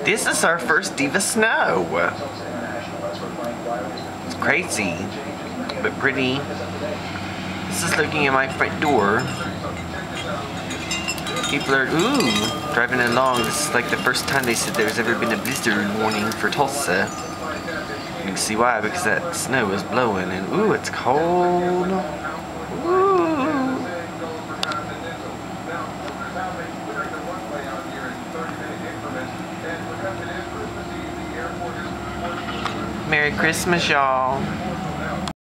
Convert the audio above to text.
This is our first Diva Snow. It's crazy, but pretty. This is looking at my front door. People are, driving along. This is like the first time they said there's ever been a blizzard warning for Tulsa. You can see why, because that snow is blowing and it's cold. Merry Christmas, y'all.